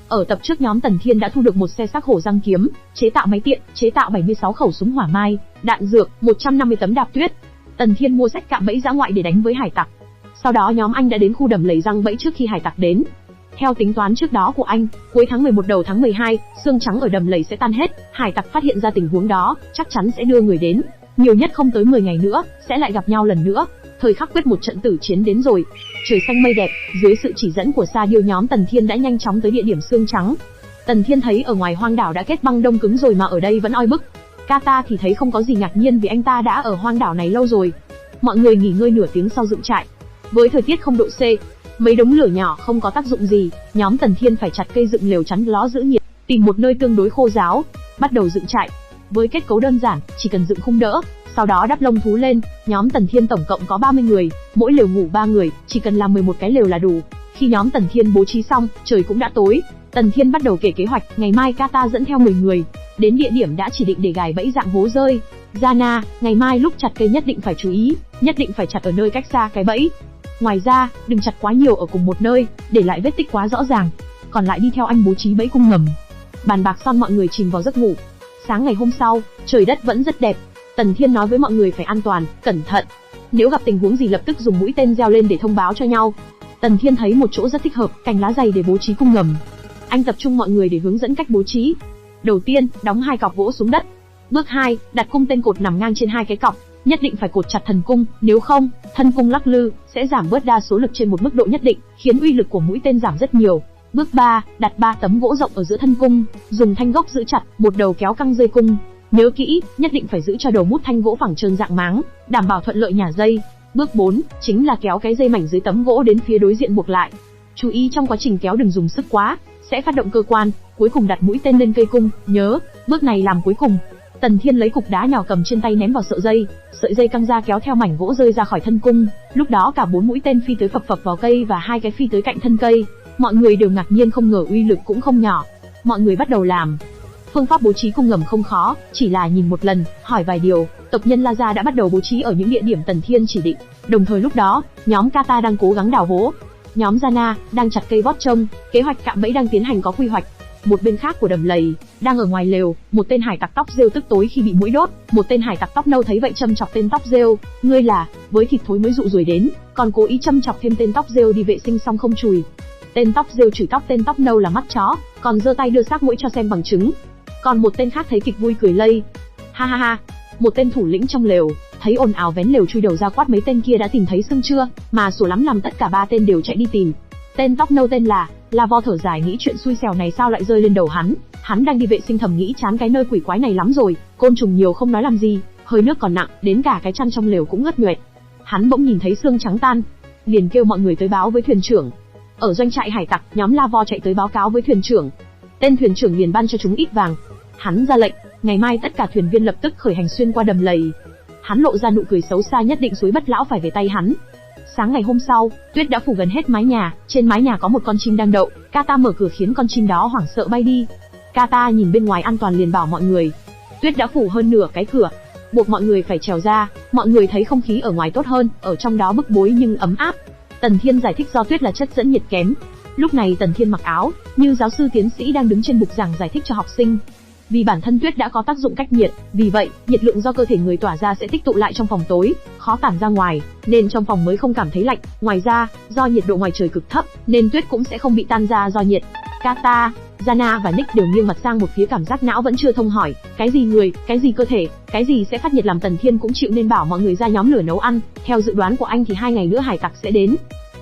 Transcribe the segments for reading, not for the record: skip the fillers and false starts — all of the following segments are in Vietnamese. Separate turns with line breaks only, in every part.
Ở tập trước nhóm Tần Thiên đã thu được một xe xác hổ răng kiếm, chế tạo máy tiện, chế tạo 76 khẩu súng hỏa mai, đạn dược, 150 tấm đạp tuyết. Tần Thiên mua sách cạm bẫy dã ngoại để đánh với hải tặc. Sau đó nhóm anh đã đến khu đầm lầy răng bẫy trước khi hải tặc đến. Theo tính toán trước đó của anh, cuối tháng 11 đầu tháng 12, xương trắng ở đầm lầy sẽ tan hết, hải tặc phát hiện ra tình huống đó, chắc chắn sẽ đưa người đến. Nhiều nhất không tới 10 ngày nữa, sẽ lại gặp nhau lần nữa. Thời khắc quyết một trận tử chiến đến rồi. Trời xanh mây đẹp, dưới sự chỉ dẫn của Sa Diêu nhóm Tần Thiên đã nhanh chóng tới địa điểm xương trắng. Tần Thiên thấy ở ngoài hoang đảo đã kết băng đông cứng rồi mà ở đây vẫn oi bức. Kata thì thấy không có gì ngạc nhiên vì anh ta đã ở hoang đảo này lâu rồi. Mọi người nghỉ ngơi nửa tiếng sau dựng trại. Với thời tiết 0 độ C, mấy đống lửa nhỏ không có tác dụng gì, nhóm Tần Thiên phải chặt cây dựng lều chắn gió giữ nhiệt, tìm một nơi tương đối khô ráo, bắt đầu dựng trại. Với kết cấu đơn giản, chỉ cần dựng khung đỡ, sau đó đắp lông thú lên. Nhóm Tần Thiên tổng cộng có 30 người, mỗi lều ngủ 3 người, chỉ cần làm 11 cái lều là đủ. Khi nhóm Tần Thiên bố trí xong, trời cũng đã tối. Tần Thiên bắt đầu kể kế hoạch, ngày mai Kata dẫn theo 10 người đến địa điểm đã chỉ định để gài bẫy dạng hố rơi. Zana, ngày mai lúc chặt cây nhất định phải chú ý, nhất định phải chặt ở nơi cách xa cái bẫy. Ngoài ra, đừng chặt quá nhiều ở cùng một nơi, để lại vết tích quá rõ ràng. Còn lại đi theo anh bố trí bẫy cung ngầm. Bàn bạc xong mọi người chìm vào giấc ngủ. Sáng ngày hôm sau, trời đất vẫn rất đẹp. Tần Thiên nói với mọi người phải an toàn, cẩn thận. Nếu gặp tình huống gì lập tức dùng mũi tên reo lên để thông báo cho nhau. Tần Thiên thấy một chỗ rất thích hợp, cành lá dày để bố trí cung ngầm. Anh tập trung mọi người để hướng dẫn cách bố trí. Đầu tiên, đóng 2 cọc gỗ xuống đất. Bước 2, đặt cung tên cột nằm ngang trên 2 cái cọc, nhất định phải cột chặt thần cung, nếu không, thân cung lắc lư sẽ giảm bớt đa số lực trên một mức độ nhất định, khiến uy lực của mũi tên giảm rất nhiều. Bước 3, đặt 3 tấm gỗ rộng ở giữa thân cung, dùng thanh gốc giữ chặt, một đầu kéo căng dây cung. Nhớ kỹ, nhất định phải giữ cho đầu mút thanh gỗ phẳng trơn dạng máng, đảm bảo thuận lợi nhả dây. Bước 4, chính là kéo cái dây mảnh dưới tấm gỗ đến phía đối diện buộc lại. Chú ý trong quá trình kéo đừng dùng sức quá, sẽ phát động cơ quan. Cuối cùng đặt mũi tên lên cây cung, nhớ, bước này làm cuối cùng. Tần Thiên lấy cục đá nhỏ cầm trên tay ném vào sợi dây căng ra kéo theo mảnh gỗ rơi ra khỏi thân cung. Lúc đó cả 4 mũi tên phi tới phập phập vào cây và 2 cái phi tới cạnh thân cây. Mọi người đều ngạc nhiên không ngờ uy lực cũng không nhỏ. Mọi người bắt đầu làm. Phương pháp bố trí cung ngầm không khó, chỉ là nhìn một lần, hỏi vài điều. Tộc nhân La Gia đã bắt đầu bố trí ở những địa điểm Tần Thiên chỉ định. Đồng thời lúc đó, nhóm Kata đang cố gắng đào hố. Nhóm Zana đang chặt cây vót trông, kế hoạch cạm bẫy đang tiến hành có quy hoạch. Một bên khác của đầm lầy, đang ở ngoài lều, một tên hải tặc tóc rêu tức tối khi bị muỗi đốt. Một tên hải tặc tóc nâu thấy vậy châm chọc tên tóc rêu, ngươi là với thịt thối mới dụ ruồi đến, còn cố ý châm chọc thêm tên tóc rêu đi vệ sinh xong không chùi. Tên tóc rêu chửi tóc tên tóc nâu là mắt chó, còn giơ tay đưa xác muỗi cho xem bằng chứng. Còn một tên khác thấy kịch vui cười lây. Ha ha ha. Một tên thủ lĩnh trong lều thấy ồn ào vén lều chui đầu ra quát mấy tên kia đã tìm thấy xương chưa, mà sủa lắm làm tất cả 3 tên đều chạy đi tìm. Tên tóc nâu tên là Vo thở dài nghĩ chuyện xui xẻo này sao lại rơi lên đầu hắn. Hắn đang đi vệ sinh thầm nghĩ chán cái nơi quỷ quái này lắm rồi, côn trùng nhiều không nói làm gì, hơi nước còn nặng, đến cả cái chăn trong lều cũng ngất nhoẹt. Hắn bỗng nhìn thấy xương trắng tan, liền kêu mọi người tới báo với thuyền trưởng. Ở doanh trại hải tặc, nhóm Vo chạy tới báo cáo với thuyền trưởng. Tên thuyền trưởng liền ban cho chúng ít vàng. Hắn ra lệnh, ngày mai tất cả thuyền viên lập tức khởi hành xuyên qua đầm lầy. Hắn lộ ra nụ cười xấu xa, nhất định suối Bất lão phải về tay hắn. Sáng ngày hôm sau, tuyết đã phủ gần hết mái nhà, trên mái nhà có một con chim đang đậu. Kata mở cửa khiến con chim đó hoảng sợ bay đi. Kata nhìn bên ngoài an toàn liền bảo mọi người. Tuyết đã phủ hơn nửa cái cửa, buộc mọi người phải trèo ra. Mọi người thấy không khí ở ngoài tốt hơn, ở trong đó bức bối nhưng ấm áp. Tần Thiên giải thích do tuyết là chất dẫn nhiệt kém. Lúc này Tần Thiên mặc áo như giáo sư tiến sĩ đang đứng trên bục giảng giải thích cho học sinh. Vì bản thân tuyết đã có tác dụng cách nhiệt, vì vậy, nhiệt lượng do cơ thể người tỏa ra sẽ tích tụ lại trong phòng tối, khó tản ra ngoài, nên trong phòng mới không cảm thấy lạnh. Ngoài ra, do nhiệt độ ngoài trời cực thấp, nên tuyết cũng sẽ không bị tan ra do nhiệt. Kata, Zana và Nick đều nghiêng mặt sang một phía, cảm giác não vẫn chưa thông, hỏi, cái gì người, cái gì cơ thể, cái gì sẽ phát nhiệt làm Tần Thiên cũng chịu nên bảo mọi người ra nhóm lửa nấu ăn. Theo dự đoán của anh thì 2 ngày nữa hải tặc sẽ đến.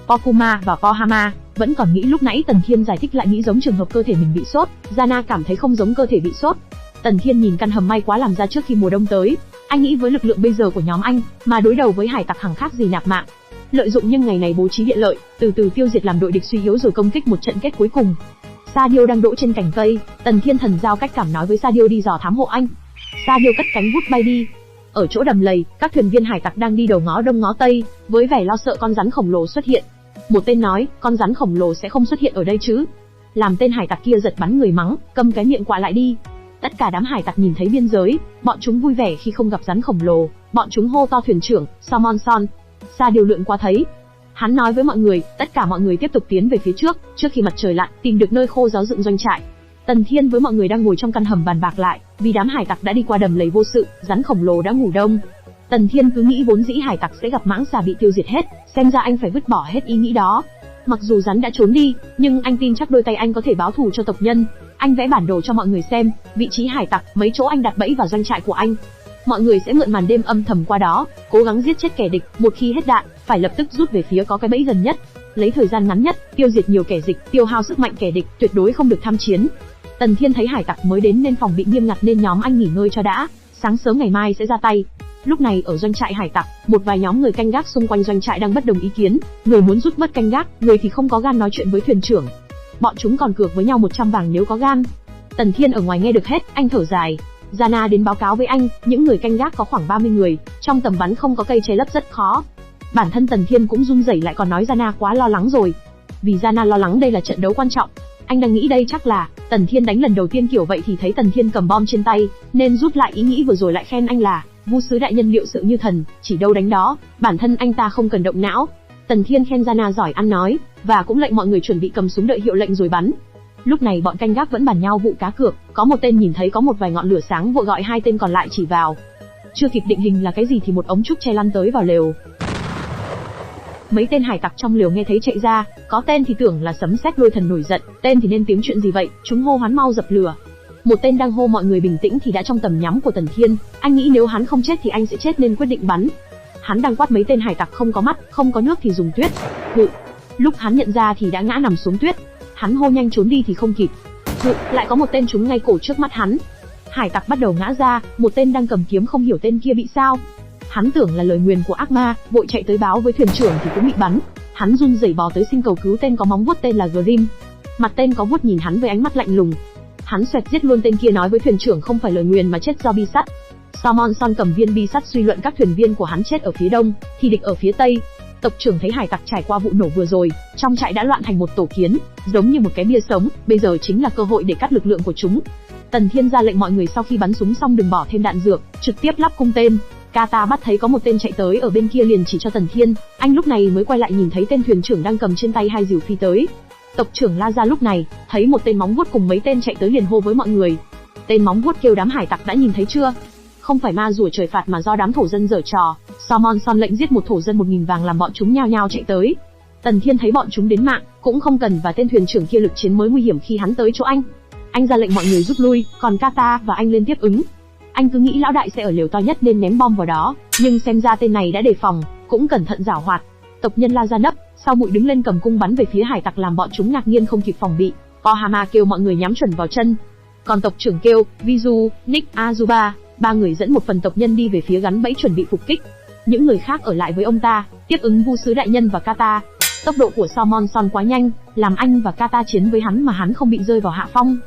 Pokuma và Pohama vẫn còn nghĩ lúc nãy Tần Thiên giải thích lại nghĩ giống trường hợp cơ thể mình bị sốt. Zana cảm thấy không giống cơ thể bị sốt. Tần Thiên nhìn căn hầm may quá làm ra trước khi mùa đông tới. Anh nghĩ với lực lượng bây giờ của nhóm anh, mà đối đầu với hải tặc hằng khác gì nạp mạng. Lợi dụng nhưng ngày này bố trí địa lợi, từ từ tiêu diệt làm đội địch suy yếu rồi công kích một trận kết cuối cùng. Sa Diêu đang đỗ trên cành cây, Tần Thiên thần giao cách cảm nói với Sa Diêu đi dò thám hộ anh. Sa Diêu cất cánh vút bay đi. Ở chỗ đầm lầy, các thuyền viên hải tặc đang đi đầu ngó đông ngó tây, với vẻ lo sợ con rắn khổng lồ xuất hiện. Một tên nói, con rắn khổng lồ sẽ không xuất hiện ở đây chứ. Làm tên hải tặc kia giật bắn người mắng, câm cái miệng quạ lại đi. Tất cả đám hải tặc nhìn thấy biên giới, bọn chúng vui vẻ khi không gặp rắn khổng lồ, bọn chúng hô to thuyền trưởng, Salmon Son. Sa Diêu lượn qua thấy. Hắn nói với mọi người, tất cả mọi người tiếp tục tiến về phía trước. Trước khi mặt trời lặn, tìm được nơi khô gió dựng doanh trại. Tần Thiên với mọi người đang ngồi trong căn hầm bàn bạc lại, vì đám hải tặc đã đi qua đầm lầy vô sự, rắn khổng lồ đã ngủ đông. Tần Thiên cứ nghĩ vốn dĩ hải tặc sẽ gặp mãng xà bị tiêu diệt hết, xem ra anh phải vứt bỏ hết ý nghĩ đó. Mặc dù rắn đã trốn đi, nhưng anh tin chắc đôi tay anh có thể báo thù cho tộc nhân. Anh vẽ bản đồ cho mọi người xem, vị trí hải tặc, mấy chỗ anh đặt bẫy vào doanh trại của anh. Mọi người sẽ mượn màn đêm âm thầm qua đó, cố gắng giết chết kẻ địch, một khi hết đạn, phải lập tức rút về phía có cái bẫy gần nhất. Lấy thời gian ngắn nhất, tiêu diệt nhiều kẻ địch, tiêu hao sức mạnh kẻ địch, tuyệt đối không được tham chiến. Tần Thiên thấy hải tặc mới đến nên phòng bị nghiêm ngặt nên nhóm anh nghỉ ngơi cho đã, sáng sớm ngày mai sẽ ra tay. Lúc này ở doanh trại hải tặc, một vài nhóm người canh gác xung quanh doanh trại đang bất đồng ý kiến, người muốn rút bớt canh gác, người thì không có gan nói chuyện với thuyền trưởng. Bọn chúng còn cược với nhau 100 vàng nếu có gan. Tần Thiên ở ngoài nghe được hết, anh thở dài. Giana đến báo cáo với anh, những người canh gác có khoảng 30 người, trong tầm bắn không có cây che lấp rất khó. Bản thân Tần Thiên cũng run rẩy lại còn nói Giana quá lo lắng rồi. Vì Giana lo lắng đây là trận đấu quan trọng. Anh đang nghĩ đây chắc là Tần Thiên đánh lần đầu tiên kiểu vậy thì thấy Tần Thiên cầm bom trên tay, nên rút lại ý nghĩ vừa rồi lại khen anh là Vu sứ đại nhân liệu sự như thần, chỉ đâu đánh đó, bản thân anh ta không cần động não. Tần Thiên khen Giana giỏi ăn nói, và cũng lệnh mọi người chuẩn bị cầm súng đợi hiệu lệnh rồi bắn. Lúc này bọn canh gác vẫn bàn nhau vụ cá cược, có một tên nhìn thấy có một vài ngọn lửa sáng vội gọi hai tên còn lại chỉ vào. Chưa kịp định hình là cái gì thì một ống trúc che lăn tới vào lều. Mấy tên hải tặc trong lều nghe thấy chạy ra, có tên thì tưởng là sấm sét lôi thần nổi giận, tên thì nên tiếng chuyện gì vậy, chúng hô hoán mau dập lửa. Một tên đang hô mọi người bình tĩnh thì đã trong tầm nhắm của Tần Thiên, anh nghĩ nếu hắn không chết thì anh sẽ chết nên quyết định bắn. Hắn đang quát mấy tên hải tặc không có mắt, không có nước thì dùng tuyết. Hự. Lúc hắn nhận ra thì đã ngã nằm xuống tuyết. Hắn hô nhanh trốn đi thì không kịp. Hự, lại có một tên trúng ngay cổ trước mắt hắn. Hải tặc bắt đầu ngã ra, một tên đang cầm kiếm không hiểu tên kia bị sao. Hắn tưởng là lời nguyền của ác ma, vội chạy tới báo với thuyền trưởng thì cũng bị bắn. Hắn run rẩy bò tới xin cầu cứu tên có móng vuốt tên là Grim. Mặt tên có vuốt nhìn hắn với ánh mắt lạnh lùng. Hắn xoẹt giết luôn tên kia nói với thuyền trưởng không phải lời nguyền mà chết do bi sắt. Salmonson cầm viên bi sắt suy luận các thuyền viên của hắn chết ở phía đông, thì địch ở phía tây. Tộc trưởng thấy hải tặc trải qua vụ nổ vừa rồi, trong trại đã loạn thành một tổ kiến, giống như một cái bia sống, bây giờ chính là cơ hội để cắt lực lượng của chúng. Tần Thiên ra lệnh mọi người sau khi bắn súng xong đừng bỏ thêm đạn dược, trực tiếp lắp cung tên. Kata bắt thấy có một tên chạy tới ở bên kia liền chỉ cho Tần Thiên, anh lúc này mới quay lại nhìn thấy tên thuyền trưởng đang cầm trên tay hai rìu phi tới. Tộc trưởng la ra lúc này, thấy một tên móng vuốt cùng mấy tên chạy tới liền hô với mọi người. Tên móng vuốt kêu đám hải tặc đã nhìn thấy chưa? Không phải ma rủa trời phạt mà do đám thổ dân giở trò. Salmonson lệnh giết một thổ dân 1000 vàng làm bọn chúng nhao nhao chạy tới. Tần Thiên thấy bọn chúng đến mạng, cũng không cần và tên thuyền trưởng kia lực chiến mới nguy hiểm khi hắn tới chỗ anh. Anh ra lệnh mọi người rút lui, còn Kata và anh lên tiếp ứng. Anh cứ nghĩ lão đại sẽ ở lều to nhất nên ném bom vào đó, nhưng xem ra tên này đã đề phòng, cũng cẩn thận giảo hoạt. Tộc nhân la ra nấp, sau bụi đứng lên cầm cung bắn về phía hải tặc làm bọn chúng ngạc nhiên không kịp phòng bị. Kohama kêu mọi người nhắm chuẩn vào chân. Còn tộc trưởng kêu, Vizu, Nick, Azuba, ba người dẫn một phần tộc nhân đi về phía gắn bẫy chuẩn bị phục kích. Những người khác ở lại với ông ta, tiếp ứng Vu sứ đại nhân và Kata. Tốc độ của Salmonson quá nhanh, làm anh và Kata chiến với hắn mà hắn không bị rơi vào hạ phong.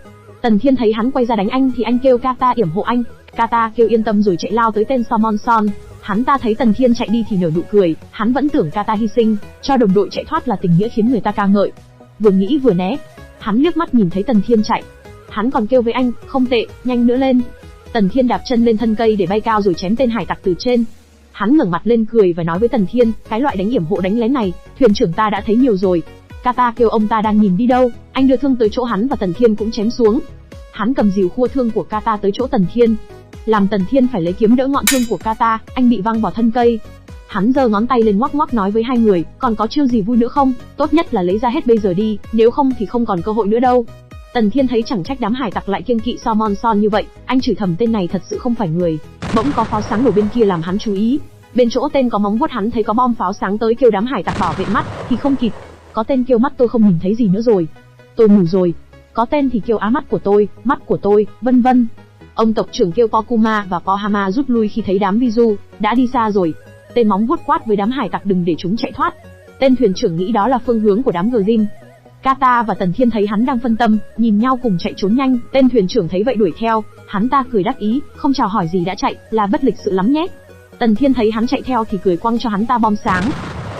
Tần Thiên thấy hắn quay ra đánh anh thì anh kêu Kata yểm hộ anh. Kata kêu yên tâm rồi chạy lao tới tên Salmonson. Hắn ta thấy Tần Thiên chạy đi thì nở nụ cười, hắn vẫn tưởng Kata hy sinh, cho đồng đội chạy thoát là tình nghĩa khiến người ta ca ngợi. Vừa nghĩ vừa né, hắn liếc mắt nhìn thấy Tần Thiên chạy. Hắn còn kêu với anh, không tệ, nhanh nữa lên. Tần Thiên đạp chân lên thân cây để bay cao rồi chém tên hải tặc từ trên. Hắn ngẩng mặt lên cười và nói với Tần Thiên, cái loại đánh yểm hộ đánh lén này, thuyền trưởng ta đã thấy nhiều rồi. Kata kêu ông ta đang nhìn đi đâu, anh đưa thương tới chỗ hắn và Tần Thiên cũng chém xuống. Hắn cầm rìu khua thương của Kata tới chỗ Tần Thiên, làm Tần Thiên phải lấy kiếm đỡ ngọn thương của Kata, anh bị văng vào thân cây. Hắn giơ ngón tay lên ngoắc ngoắc nói với hai người, còn có chiêu gì vui nữa không, tốt nhất là lấy ra hết bây giờ đi, nếu không thì không còn cơ hội nữa đâu. Tần Thiên thấy chẳng trách đám hải tặc lại kiêng kỵ Salmonson như vậy, anh chửi thầm tên này thật sự không phải người. Bỗng có pháo sáng nổ bên kia làm hắn chú ý. Bên chỗ tên có móng vuốt hắn thấy có bom pháo sáng tới kêu đám hải tặc bảo vệ mắt, thì không kịp. Có tên kêu mắt tôi không nhìn thấy gì nữa rồi, tôi ngủ rồi. Có tên thì kêu á mắt của tôi, vân vân. Ông tộc trưởng kêu Kokuma và Kohama rút lui khi thấy đám Vizu đã đi xa rồi. Tên móng vuốt quát với đám hải tặc đừng để chúng chạy thoát. Tên thuyền trưởng nghĩ đó là phương hướng của đám Grim. Kata và Tần Thiên thấy hắn đang phân tâm, nhìn nhau cùng chạy trốn nhanh. Tên thuyền trưởng thấy vậy đuổi theo, hắn ta cười đắc ý, không chào hỏi gì đã chạy, là bất lịch sự lắm nhé. Tần Thiên thấy hắn chạy theo thì cười quăng cho hắn ta bom sáng.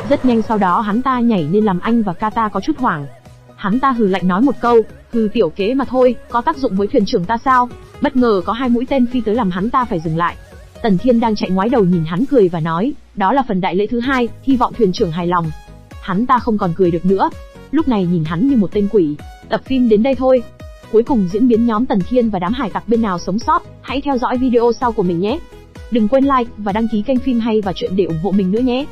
Rất nhanh sau đó hắn ta nhảy nên làm anh và Kata có chút hoảng. Hắn ta hừ lạnh nói một câu, hừ tiểu kế mà thôi, có tác dụng với thuyền trưởng ta sao? Bất ngờ có hai mũi tên phi tới làm hắn ta phải dừng lại. Tần Thiên đang chạy ngoái đầu nhìn hắn cười và nói, đó là phần đại lễ thứ hai, hy vọng thuyền trưởng hài lòng. Hắn ta không còn cười được nữa. lúc này nhìn hắn như một tên quỷ. Tập phim đến đây thôi. Cuối cùng diễn biến nhóm Tần Thiên và đám hải tặc bên nào sống sót, hãy theo dõi video sau của mình nhé. Đừng quên like và đăng ký kênh Phim Hay và Chuyện để ủng hộ mình nữa nhé.